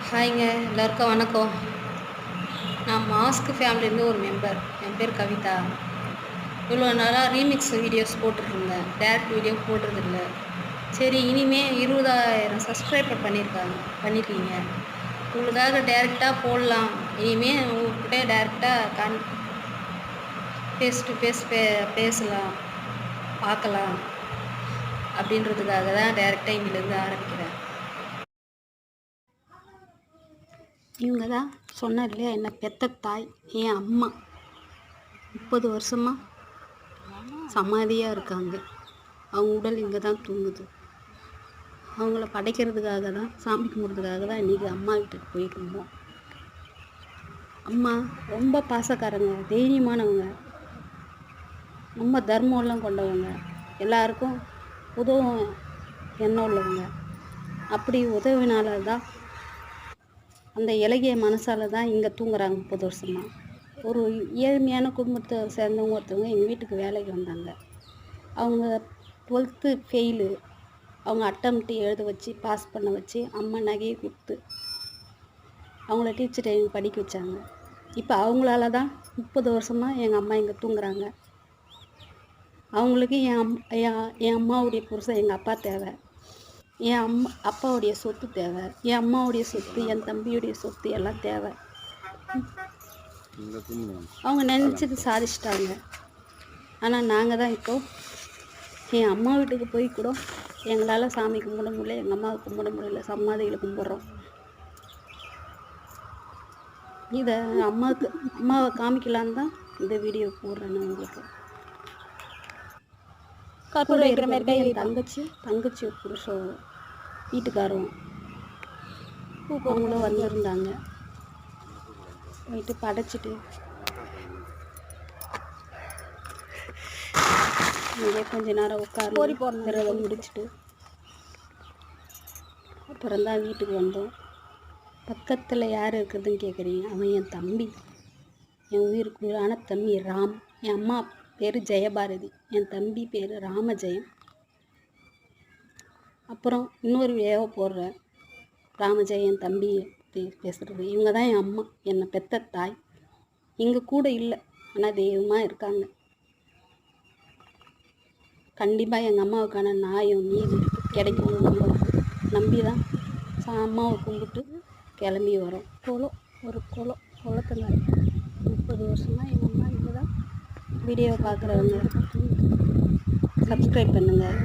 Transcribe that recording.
ஹாய்ங்க, எல்லாருக்கும் வணக்கம். நான் மாஸ்க் ஃபேமிலியிலேருந்து ஒரு மெம்பர். என் பேர் கவிதா. இவ்வளோ நாளாக ரீமிக்ஸ் வீடியோஸ் போட்டுட்ருந்தேன். டேரக்ட் வீடியோ போடுறதில்ல. சரி, இனிமேல் 20,000 சப்ஸ்கிரைபர் பண்ணியிருக்கீங்க. உங்களுக்காக டேரெக்டாக போடலாம். இனிமேல் உங்கள்கிட்ட டேரெக்டாக ஃபேஸ் டு ஃபேஸ் பேசலாம், பார்க்கலாம் அப்படின்றதுக்காக தான் டேரெக்டாக இங்கிலேருந்து ஆரம்பிக்கிறேன். இவங்க தான் சொன்னார் இல்லையா, என்னை பெத்த தாய், என் அம்மா. 30 வருஷமாக சமாதியாக இருக்காங்க. அவங்க உடல் இங்கே தான் தூங்குது. அவங்கள படைக்கிறதுக்காக தான், சாமி கும்பிட்றதுக்காக தான் இன்றைக்கி அம்மா வீட்டுக்கு போயிருந்தோம். அம்மா ரொம்ப பாசக்காரங்க, தைரியமானவங்க, ரொம்ப தர்மம்லாம் கொண்டவங்க, எல்லாருக்கும் உதவும் எண்ணம் உள்ளவங்க. அப்படி உதவினால தான், அந்த இலகிய மனசால் தான் இங்கே தூங்குறாங்க 30 வருஷமாக. ஒரு ஏழ்மையான குடும்பத்தை சேர்ந்தவங்க ஒருத்தவங்க எங்கள் வீட்டுக்கு வேலைக்கு வந்தாங்க. அவங்க 12th ஃபெயிலு. அவங்க அட்டம்ப்ட்டு எழுத வச்சு பாஸ் பண்ண வச்சு அம்மா நகையை கொடுத்து அவங்கள டீச்சர் ட்ரைனிங் படிக்க வச்சாங்க. இப்போ அவங்களால தான் 30 வருஷமாக எங்கள் அம்மா இங்கே தூங்குறாங்க. அவங்களுக்கு என் அம்மாவுடைய புருஷன் எங்கள் அப்பா தேவை, என் அப்பாவுடைய சொத்து தேவை, என் அம்மாவுடைய சொத்து, என் தம்பியுடைய சொத்து எல்லாம் தேவை. அவங்க நினச்சது சாதிச்சிட்டாங்க. ஆனால் நாங்கள் தான் இப்போ என் அம்மா வீட்டுக்கு போய் கூட எங்களால் சாமி கும்பிட முடியல, எங்கள் அம்மாவை கும்பிட முடியல, சமாதிகளை கும்பிட்றோம். இதை அம்மாவை காமிக்கலான்னு தான் இந்த வீடியோ போடுறேன். நான் உங்களுக்கு கூட இருக்கிற மாதிரி தான் என் தங்கச்சி புருஷன் வீட்டுக்காரரும் அவங்களும் வந்திருந்தாங்க. போயிட்டு படைச்சிட்டு இங்கே கொஞ்ச நேரம் உட்காந்து விரதம் முடிச்சுட்டு அப்புறம் தான் வீட்டுக்கு வந்தோம். பக்கத்தில் யார் இருக்கிறதுன்னு கேட்குறீங்க, அவன் என் தம்பி, என் உயிருக்கு உயிரான தம்பி ராம். என் அம்மா பேர் ஜெயபாரதி, என் தம்பி பேர் ராமஜெயம். அப்புறம் இன்னொரு வீடியோவை போடுறேன், ராமஜெயம் என் தம்பி பேசுகிறது. இவங்க தான் என் அம்மா, என்னை பெத்த தாய். இங்கே கூட இல்லை, ஆனால் தெய்வமாக இருக்காங்க. கண்டிப்பாக எங்கள் அம்மாவுக்கான நியாயம் நீதி கிடைக்கும் நம்பி தான் அம்மாவை கும்பிட்டு கிளம்பி வரோம். குளத்துங்க 30 வருஷமாக எங்கள் அம்மா இங்கே தான். வீடியோவை பார்க்குறவங்க சப்ஸ்கிரைப் பண்ணுங்கள்.